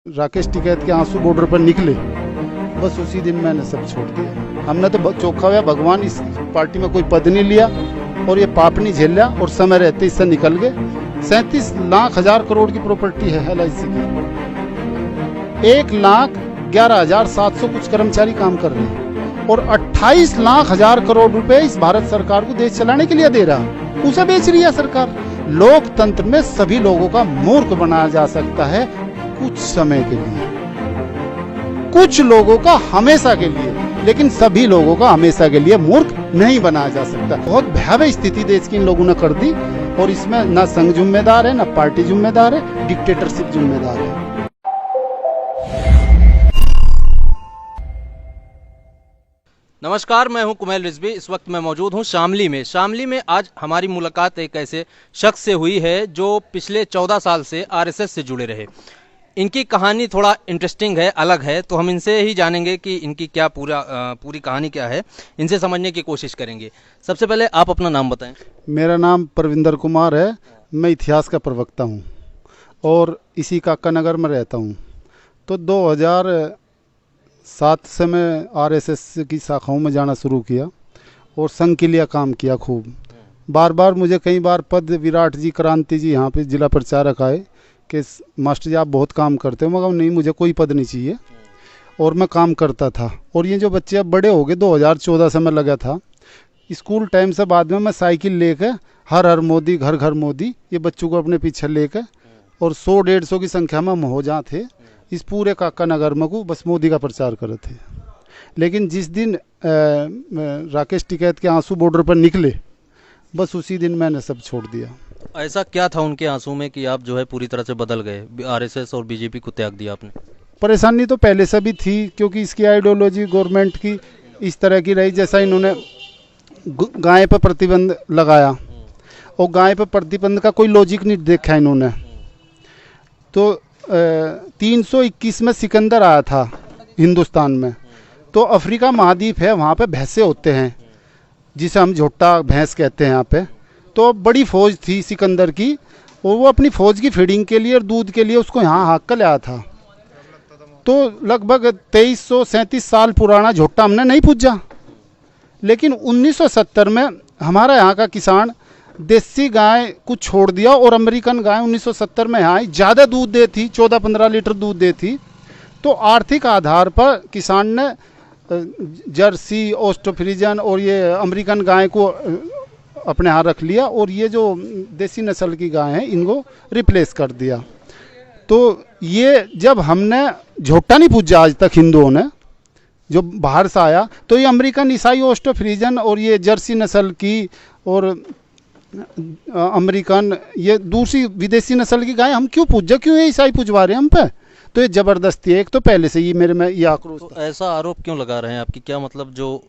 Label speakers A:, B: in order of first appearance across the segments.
A: राकेश टिकैत के आंसू बॉर्डर पर निकले, बस उसी दिन मैंने सब छोड़ दिया। हमने तो चौखा हुआ भगवान, इस पार्टी में कोई पद नहीं लिया और ये पाप नहीं झेल लिया और समय रहते इससे निकल गए। 37 लाख हजार करोड़ की प्रॉपर्टी है LIC की। 1,11,700 कुछ कर्मचारी काम कर रहे हैं और 28 लाख हजार करोड़ रुपए इस भारत सरकार को देश चलाने के लिए दे रहा, उसे बेच रही है सरकार। लोकतंत्र में सभी लोगों का मूर्ख बनाया जा सकता है कुछ समय के लिए, कुछ लोगों का हमेशा के लिए, लेकिन सभी लोगों का हमेशा के लिए मूर्ख नहीं बनाया जा सकता। बहुत भयावह स्थिति देश की इन लोगों ने कर दी और इसमें ना संघ जिम्मेदार है, ना पार्टी जिम्मेदार है, डिक्टेटरशिप जिम्मेदार है।
B: नमस्कार, मैं हूं कुमेल रिजवी। इस वक्त मैं मौजूद हूं शामली में। शामली में आज हमारी मुलाकात एक ऐसे शख्स से हुई है जो पिछले 14 साल से RSS से जुड़े रहे। इनकी कहानी थोड़ा इंटरेस्टिंग है, अलग है, तो हम इनसे ही जानेंगे कि इनकी क्या पूरी कहानी क्या है। इनसे समझने की कोशिश करेंगे। सबसे पहले आप अपना नाम बताएं।
A: मेरा नाम परविंदर कुमार है। मैं इतिहास का प्रवक्ता हूँ और इसी काका नगर में रहता हूँ। तो 2007 से मैं RSS की शाखाओं में जाना शुरू किया और संघ के लिए काम किया खूब। बार बार मुझे कई बार पद विराट जी, क्रांति जी यहाँ पे जिला प्रचारक आए कि मास्टर जी आप बहुत काम करते हो। मगर नहीं, मुझे कोई पद नहीं चाहिए और मैं काम करता था। और ये जो बच्चे अब बड़े हो गए, 2014 से मैं लगा था। स्कूल टाइम से बाद में मैं साइकिल लेकर हर हर मोदी, घर घर मोदी, ये बच्चों को अपने पीछे लेकर और 100-150 की संख्या में हम हो जहाँ थे इस पूरे काका नगर में को बस मोदी का प्रचार कर रहे थे। लेकिन जिस दिन राकेश टिकैत के आंसू बॉर्डर पर निकले, बस उसी दिन मैंने सब छोड़ दिया।
B: ऐसा क्या था उनके आंसू में कि आप जो है पूरी तरह से बदल गए, RSS और BJP को त्याग दिया आपने?
A: परेशानी तो पहले से भी थी, क्योंकि इसकी आइडियोलॉजी गवर्नमेंट की इस तरह की रही। जैसा इन्होंने गाय पर प्रतिबंध लगाया और गाय पर प्रतिबंध का कोई लॉजिक नहीं देखा इन्होंने। तो 321 में सिकंदर आया था हिंदुस्तान में। तो अफ्रीका महाद्वीप है, वहाँ पे भैंसे होते हैं जिसे हम झोटा भैंस कहते हैं यहाँ पे। तो बड़ी फौज थी सिकंदर की और वो अपनी फौज की फीडिंग के लिए और दूध के लिए उसको यहाँ हाँक कर लाया था। तो लगभग 2337 साल पुराना झोटा हमने नहीं पूजा। लेकिन 1970 में हमारा यहाँ का किसान देसी गाय को छोड़ दिया और अमेरिकन गाय 1970 में यहाँ ज़्यादा दूध देती, 14-15 लीटर दूध देती। तो आर्थिक आधार पर किसान ने जर्सी, ऑस्ट्रो-फ्रीजन और ये अमेरिकन गाय को अपने यहाँ रख लिया और ये जो देसी नस्ल की गाय हैं इनको रिप्लेस कर दिया। तो ये जब हमने झोटा नहीं पूजा आज तक हिंदुओं ने, जो बाहर से आया, तो ये अमेरिकन ईसाई, ऑस्ट्रो-फ्रीजन और ये जर्सी नस्ल की और अमेरिकन, ये दूसरी विदेशी नस्ल की गाय हम क्यों पूजा, क्यों ये ईसाई पूजवा रहे हैं हम पे? तो ये जबरदस्ती है। एक तो पहले से ही मेरे में ये आक्रोश
B: तो ऐसा आरोप क्यों लगा रहे हैं आपकी? क्या मतलब जो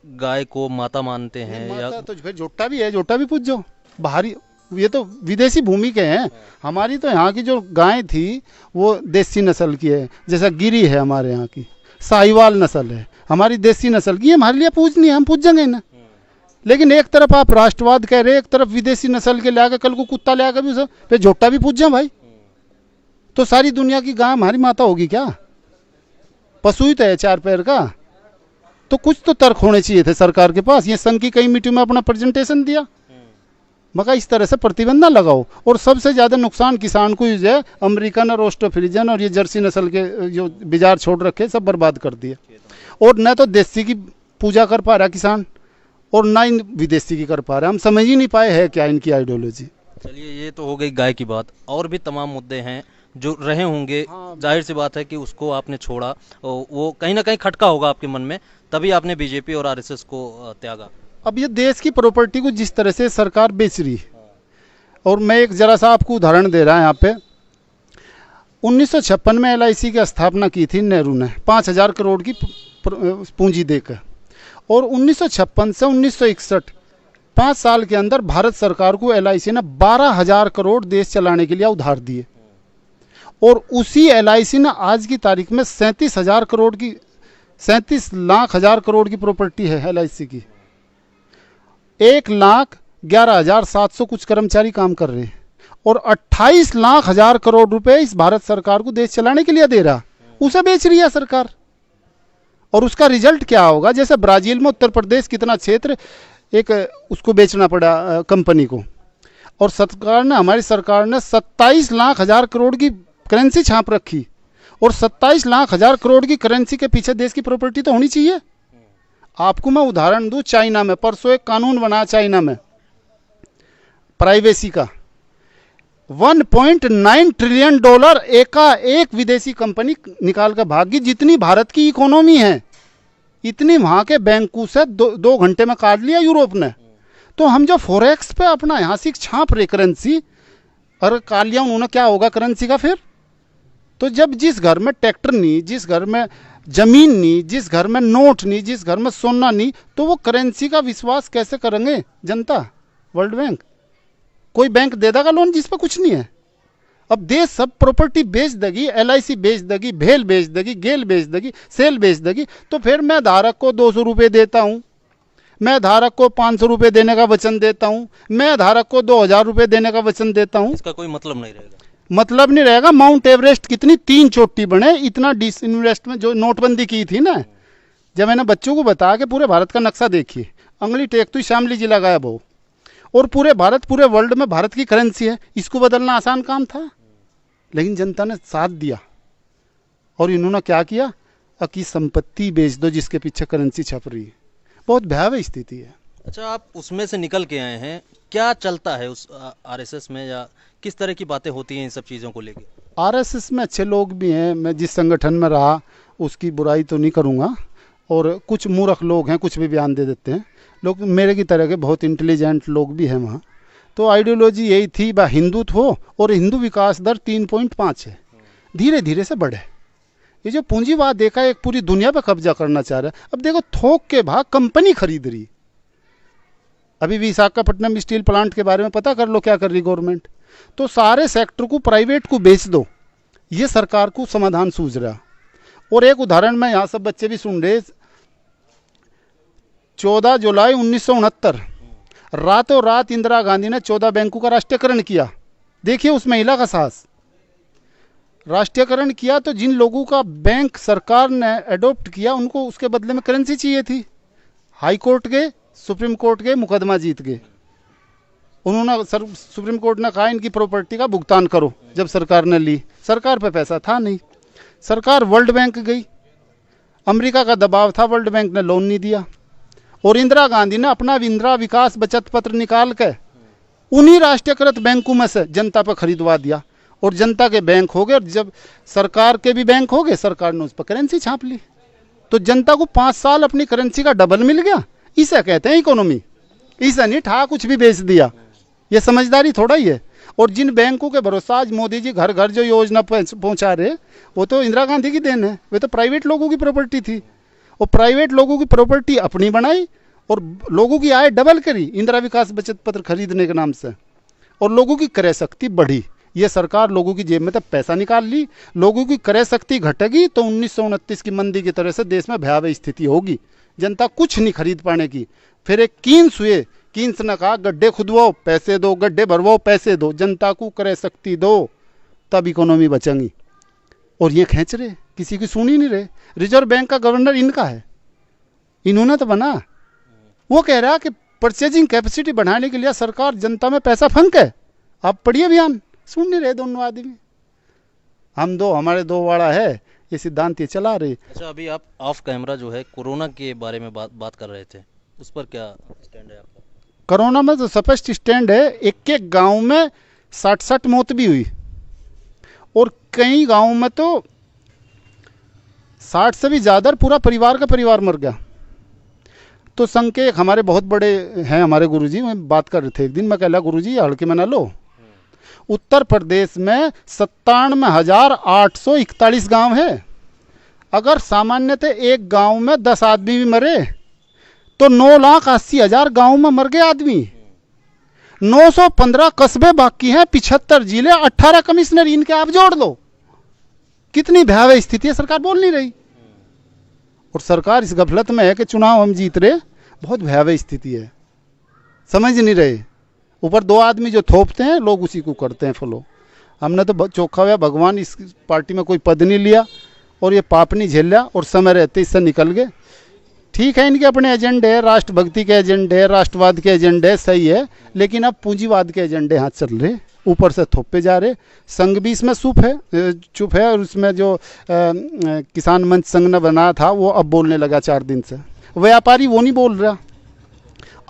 B: गाय को माता मानते हैं
A: माता
B: या
A: तो फिर झोटा भी है, झोटा भी पूजो। बाहरी ये तो विदेशी भूमि के हैं। हमारी तो यहाँ की जो गाय थी वो देसी नस्ल की है। जैसा गिरी है हमारे यहाँ की, साहिवाल नस्ल है हमारी देसी नस्ल की, हमारे लिए पूजनी है, हम पूजेंगे ना। लेकिन एक तरफ आप राष्ट्रवाद कह रहे, एक तरफ विदेशी नस्ल के लाकर, कल को कुत्ता ले आकर भी सब फिर झोटा भी पूजें भाई। तो सारी दुनिया की गाय हमारी माता होगी क्या? पशु ही तो है 4 पैर का। तो कुछ तो तर्क होने चाहिए थे सरकार के पास। ये संघ की कई मीटिंग में अपना प्रेजेंटेशन दिया, मगर इस तरह से प्रतिबंध ना लगाओ। और सबसे ज़्यादा नुकसान किसान को ही है। अमेरिकन और ऑस्ट्रो-फ्रीजन और ये जर्सी नस्ल के जो बाजार छोड़ रखे सब बर्बाद कर दिए। और न तो देसी की पूजा कर पा रहा किसान और ना इन विदेशी की कर पा रहा। हम समझ ही नहीं पाए है क्या इनकी आइडियोलॉजी।
B: चलिए, ये तो हो गई गाय की बात। और भी तमाम मुद्दे हैं जो रहे होंगे। जाहिर सी बात है कि उसको आपने छोड़ा, वो कहीं ना कहीं खटका होगा आपके मन में, तभी आपने BJP और RSS को त्यागा।
A: अब ये देश की प्रॉपर्टी को जिस तरह से सरकार बेच रही, और मैं एक जरा सा आपको उदाहरण दे रहा है यहाँ पे। 1956 में LIC की स्थापना की थी नेहरू ने 5,000 करोड़ की पूंजी देकर, और 1956 से 1961 5 साल के अंदर भारत सरकार को LIC ने 12,000 करोड़ देश चलाने के लिए उधार दिए। और उसी LIC ने आज की तारीख में 37 लाख हजार करोड़ की प्रॉपर्टी है LIC की। 1,11,700 कुछ कर्मचारी काम कर रहे हैं और 28 लाख हजार करोड़ रुपए इस भारत सरकार को देश चलाने के लिए दे रहा, उसे बेच रही है सरकार। और उसका रिजल्ट क्या होगा? जैसे ब्राजील में उत्तर प्रदेश कितना क्षेत्र एक उसको बेचना पड़ा कंपनी को, और सरकार ने, हमारी सरकार ने 27 लाख हजार करोड़ की करेंसी छाप रखी। और 27 लाख हजार करोड़ की करेंसी के पीछे देश की प्रॉपर्टी तो होनी चाहिए। आपको मैं उदाहरण दूं, चाइना में परसों एक कानून बना, चाइना में प्राइवेसी का 1.9 ट्रिलियन डॉलर एक विदेशी कंपनी निकाल कर भागी। जितनी भारत की इकोनॉमी है इतनी वहां के बैंकों से 2 घंटे में काट लिया यूरोप ने। तो हम जो फॉरेक्स पे अपना यहाँ से छाप रहे करेंसी, और काट लिया उन्होंने, क्या होगा करेंसी का फिर? तो जब जिस घर में ट्रैक्टर नहीं, जिस घर में जमीन नहीं, जिस घर में नोट नहीं, जिस घर में सोना नहीं, तो वो करेंसी का विश्वास कैसे करेंगे जनता? वर्ल्ड बैंक, कोई बैंक दे देगा लोन जिस पर कुछ नहीं है? अब देश सब प्रॉपर्टी बेच देगी, LIC बेच देगी, भेल बेच देगी, गेल बेच देगी, सेल बेच देगी। तो फिर मैं धारक को 200 रुपये देता हूँ, मैं धारक को 500 रुपये देने का वचन देता हूँ, मैं धारक को 2000 रुपये देने का वचन देता हूँ,
B: इसका कोई मतलब नहीं रहेगा।
A: मतलब नहीं रहेगा। माउंट एवरेस्ट कितनी 3 चोटी बने, इतना डिसइन्वेस्टमेंट जो नोटबंदी की थी ना, जब मैंने बच्चों को बताया कि पूरे भारत का नक्शा देखिए, अंगली टेकते ही शामली जिला गायब हो, और पूरे भारत, पूरे वर्ल्ड में भारत की करेंसी है, इसको बदलना आसान काम था। लेकिन जनता ने साथ दिया, और इन्होंने क्या किया? कि संपत्ति बेच दो जिसके पीछे करेंसी छप रही है। बहुत भयावह स्थिति है।
B: अच्छा, आप उसमें से निकल के आए हैं, क्या चलता है उस RSS में, या किस तरह की बातें होती हैं इन सब चीज़ों को लेके?
A: RSS में अच्छे लोग भी हैं, मैं जिस संगठन में रहा उसकी बुराई तो नहीं करूँगा, और कुछ मूर्ख लोग हैं, कुछ भी बयान दे देते हैं लोग। मेरे की तरह के बहुत इंटेलिजेंट लोग भी हैं वहाँ। तो आइडियोलॉजी यही थी, बा हिंदुत्व हो, और हिंदू विकास दर 3.5 है, धीरे धीरे से बढ़े। ये जो पूंजीवाद देखा एक पूरी दुनिया पे कब्जा करना चाह रहा है। अब देखो, थोक के भाग कंपनी खरीद रही। अभी विशाखापट्टनम स्टील प्लांट के बारे में पता कर लो क्या कर रही गवर्नमेंट। तो सारे सेक्टर को प्राइवेट को बेच दो, ये सरकार को समाधान सूझ रहा। और एक उदाहरण मैं, यहाँ सब बच्चे भी सुन रहे, 14 जुलाई 1969 रातों रात इंदिरा गांधी ने 14 बैंकों का राष्ट्रीयकरण किया। देखिए उस महिला का साहस। राष्ट्रीयकरण किया तो जिन लोगों का बैंक सरकार ने एडॉप्ट किया, उनको उसके बदले में करेंसी चाहिए थी। हाई कोर्ट गए, सुप्रीम कोर्ट गए, मुकदमा जीत गए। उन्होंने सुप्रीम कोर्ट ने कहा इनकी प्रॉपर्टी का भुगतान करो। जब सरकार ने ली, सरकार पे पैसा था नहीं, सरकार वर्ल्ड बैंक गई, अमेरिका का दबाव था, वर्ल्ड बैंक ने लोन नहीं दिया, और इंदिरा गांधी ने अपना इंदिरा विकास बचत पत्र निकाल के उन्हीं राष्ट्रीयकृत बैंकों में से जनता पर खरीदवा दिया, और जनता के बैंक हो गए। और जब सरकार के भी बैंक हो गए, सरकार ने उस पर करेंसी छाप ली। तो जनता को 5 साल अपनी करेंसी का डबल मिल गया। इसे कहते हैं इकोनॉमी। इसे नहीं ठा कुछ भी बेच दिया, ये समझदारी थोड़ा ही है। और जिन बैंकों के भरोसा आज मोदी जी घर घर जो योजना पहुंचा रहे, वो तो इंदिरा गांधी की देन है। वे तो प्राइवेट लोगों की प्रॉपर्टी थी, और प्राइवेट लोगों की प्रॉपर्टी अपनी बनाई और लोगों की आय डबल करी इंदिरा विकास बचत पत्र खरीदने के नाम से, और लोगों की क्रय शक्ति बढ़ी। ये सरकार लोगों की जेब में तक पैसा निकाल ली, लोगों की क्रय शक्ति घटेगी तो 1929 की मंदी की तरह से देश में भयावह स्थिति होगी, जनता कुछ नहीं खरीद पाने की। फिर एक कीन्स हुए, कीन्स ने कहा गड्ढे खुदवाओ पैसे दो, गड्ढे भरवाओ पैसे दो, जनता को क्रय शक्ति दो, तब इकोनॉमी बचेंगी। और ये खींच रहे, किसी की सुन ही नहीं रहे। रिजर्व बैंक का गवर्नर इनका है, इन्होंने तो बना। वो कह रहा है कि परचेजिंग कैपेसिटी बढ़ाने के लिए सरकार जनता में पैसा फंक है। आप पढ़िए बयान, सुन नहीं रहे दोनों आदमी। हम दो, हमारे दो वाड़ा है, ये सिद्धांत ये चला रहे।
B: अच्छा, अभी आप ऑफ कैमरा जो है कोरोना के बारे में बात कर रहे थे, उस पर क्या स्टैंड है आपका?
A: कोरोना में तो स्पष्ट स्टैंड है। एक एक गांव में 60 मौत भी हुई, और कई गांवों में तो 60 से भी ज़्यादा पूरा परिवार का परिवार मर गया। तो संघ के एक हमारे बहुत बड़े हैं, हमारे गुरुजी, मैं बात कर रहे थे एक दिन, मैं कहला गुरुजी हड़के में ना लो। उत्तर प्रदेश में 97,841 गांव है। अगर सामान्यतः एक गांव में 10 आदमी भी मरे तो 9,80,000 गांव में मर गए आदमी। 915 कस्बे बाकी हैं, 75 जिले, 18 कमिश्नर, इनके आप जोड़ लो। कितनी भयावह स्थिति है, सरकार बोल नहीं रही। और सरकार इस गफलत में है कि चुनाव हम जीत रहे, बहुत भयावह स्थिति है, समझ नहीं रहे। ऊपर 2 आदमी जो थोपते हैं लोग उसी को करते हैं फॉलो। हमने तो चोखा हुआ भगवान इस पार्टी में कोई पद नहीं लिया और ये पाप नहीं झेला और समय रहते इससे निकल गए। ठीक है, इनके अपने एजेंडे है, राष्ट्रभक्ति के एजेंडे है, राष्ट्रवाद के एजेंडे सही है, लेकिन अब पूंजीवाद के एजेंडे हाथ चल रहे, ऊपर से थोपे जा रहे। संघ भी इसमें चुप है और उसमें जो किसान मंच संघ ने बनाया था वो अब बोलने लगा 4 दिन से। व्यापारी वो नहीं बोल रहा।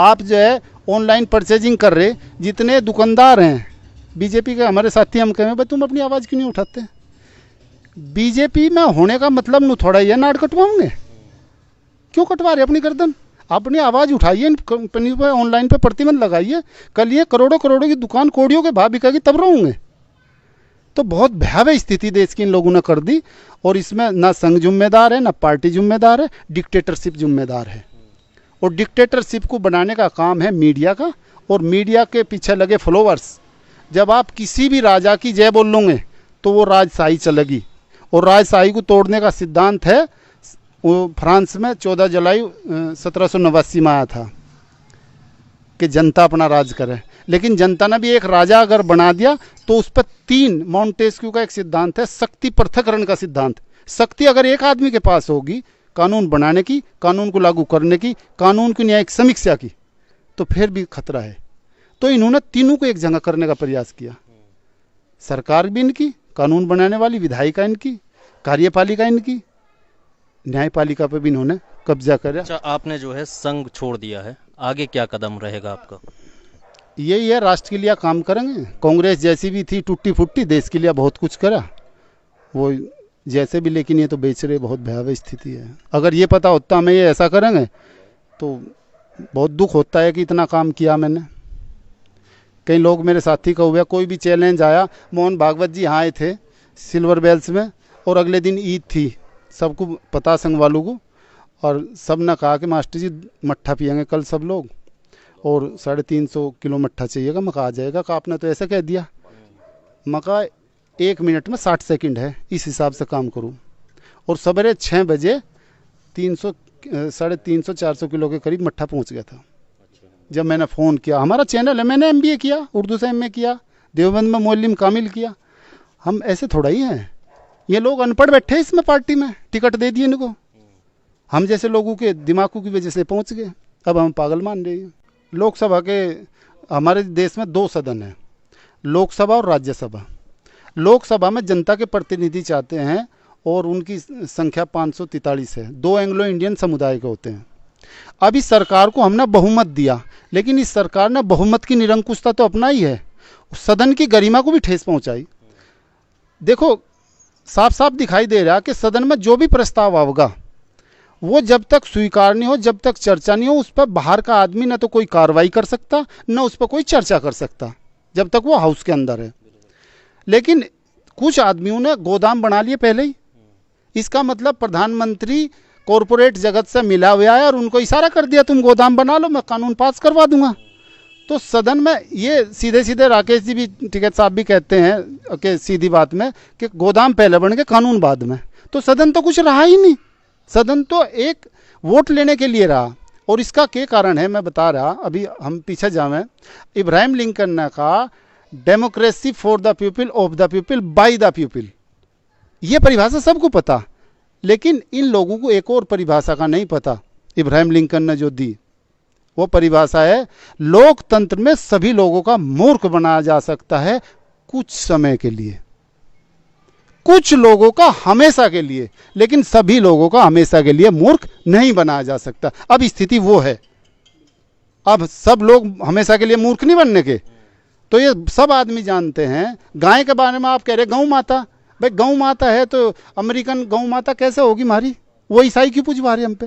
A: आप जो है ऑनलाइन परचेजिंग कर रहे, जितने दुकानदार हैं बीजेपी के हमारे साथी, हम कहें भाई तुम अपनी आवाज़ क्यों नहीं उठाते? बीजेपी में होने का मतलब नहीं थोड़ा ही है नाट कटवाओगे, क्यों कटवा रहे अपनी गर्दन? अपनी आवाज़ उठाइए, इन कंपनी पर ऑनलाइन पे प्रतिबंध लगाइए। कल ये करोड़ों करोड़ों की दुकान कोड़ियों के भाव बिकेगी तब रहोगे। तो बहुत भयावह स्थिति देश की इन लोगों ने कर दी और इसमें ना संघ जिम्मेदार है, ना पार्टी जिम्मेदार है, डिक्टेटरशिप जिम्मेदार है। और डिक्टेटरशिप को बनाने का काम है मीडिया का और मीडिया के पीछे लगे फॉलोअर्स। जब आप किसी भी राजा की जय बोल लोगे तो वो राजशाही चलेगी और राजशाही को तोड़ने का सिद्धांत है वो फ्रांस में 14 जुलाई 1789 में आया था कि जनता अपना राज करे। लेकिन जनता ने भी एक राजा अगर बना दिया तो उस पर 3 मॉन्टेस्क्यू का एक सिद्धांत है, शक्ति पृथक्करण का सिद्धांत। शक्ति अगर एक आदमी के पास होगी कानून बनाने की, कानून को लागू करने की, कानून की न्यायिक समीक्षा की, तो फिर भी खतरा है। तो इन्होंने तीनों को एक जगह करने का प्रयास किया। सरकार भी इनकी, कानून बनाने वाली विधायिका इनकी, कार्यपालिका इनकी, न्यायपालिका पे भी इन्होंने कब्जा करा।
B: अच्छा, आपने जो है संघ छोड़ दिया है, आगे क्या कदम रहेगा आपका?
A: यही है, राष्ट्र के लिए काम करेंगे। कांग्रेस जैसी भी थी टूटी फुट्टी, देश के लिए बहुत कुछ करा वो जैसे भी, लेकिन ये तो बेच रहे, बहुत भयावह स्थिति है। अगर ये पता होता हमें ये ऐसा करेंगे तो बहुत दुख होता है कि इतना काम किया मैंने। कई लोग मेरे साथी का हुआ, कोई भी चैलेंज आया, मोहन भागवत जी यहाँ आए थे सिल्वर बेल्स में और अगले दिन ईद थी, सबको पता संघ वालों को, और सब ने कहा कि मास्टर जी मट्ठा पियेंगे कल सब लोग और 350 किलो मट्ठा चाहिएगा। मैं कहा आ जाएगा, कहा आपने तो ऐसा कह दिया। मैं कहा 1 मिनट में 60 सेकंड है, इस हिसाब से काम करूं। और सवेरे 6 बजे 350-400 किलो के करीब मट्ठा पहुंच गया था। जब मैंने फ़ोन किया, हमारा चैनल है, मैंने MBA किया, उर्दू से MA किया, देवबंद में मौलिम कामिल किया। हम ऐसे थोड़ा ही हैं, ये लोग अनपढ़ बैठे इसमें पार्टी में, टिकट दे दिए इनको। हम जैसे लोगों के दिमागों की वजह से पहुंच गए, अब हम पागल मान रहे हैं। लोकसभा के हमारे देश में 2 सदन हैं, लोकसभा और राज्यसभा। लोकसभा में जनता के प्रतिनिधि चाहते हैं और उनकी संख्या 543 है, 2 एंग्लो इंडियन समुदाय के होते हैं। अब इस सरकार को हमने बहुमत दिया, लेकिन इस सरकार ने बहुमत की निरंकुशता तो अपना ही है, सदन की गरिमा को भी ठेस पहुंचाई। देखो साफ साफ दिखाई दे रहा कि सदन में जो भी प्रस्ताव आएगा वो जब तक स्वीकार नहीं हो, जब तक चर्चा नहीं हो, उस पर बाहर का आदमी न तो कोई कार्रवाई कर सकता, न उस पर कोई चर्चा कर सकता, जब तक वो हाउस के अंदर है। लेकिन कुछ आदमियों ने गोदाम बना लिए पहले ही। इसका मतलब प्रधानमंत्री कॉरपोरेट जगत से मिला हुआ है और उनको इशारा कर दिया तुम गोदाम बना लो, मैं कानून पास करवा दूंगा। तो सदन में ये सीधे सीधे राकेश जी भी, टिकैत साहब भी कहते हैं कि सीधी बात में कि गोदाम पहले बन के कानून बाद में। तो सदन तो कुछ रहा ही नहीं, सदन तो एक वोट लेने के लिए रहा। और इसका क्या कारण है मैं बता रहा, अभी हम पीछे जावें। इब्राहिम लिंकन ने कहा democracy for the people, of the people, by the people. ये परिभाषा सबको पता, लेकिन इन लोगों को एक और परिभाषा का नहीं पता इब्राहिम लिंकन ने जो दी। वो परिभाषा है लोकतंत्र में सभी लोगों का मूर्ख बनाया जा सकता है कुछ समय के लिए, कुछ लोगों का हमेशा के लिए, लेकिन सभी लोगों का हमेशा के लिए मूर्ख नहीं बनाया जा सकता। अब स्थिति वो है, अब सब लोग हमेशा के लिए मूर्ख नहीं बनने के। तो ये सब आदमी जानते हैं। गाय के बारे में आप कह रहे गौ माता, भाई गौ माता है तो अमेरिकन गौ माता कैसे होगी हमारी? वो ईसाई क्यों पूछवा रहे हम पे?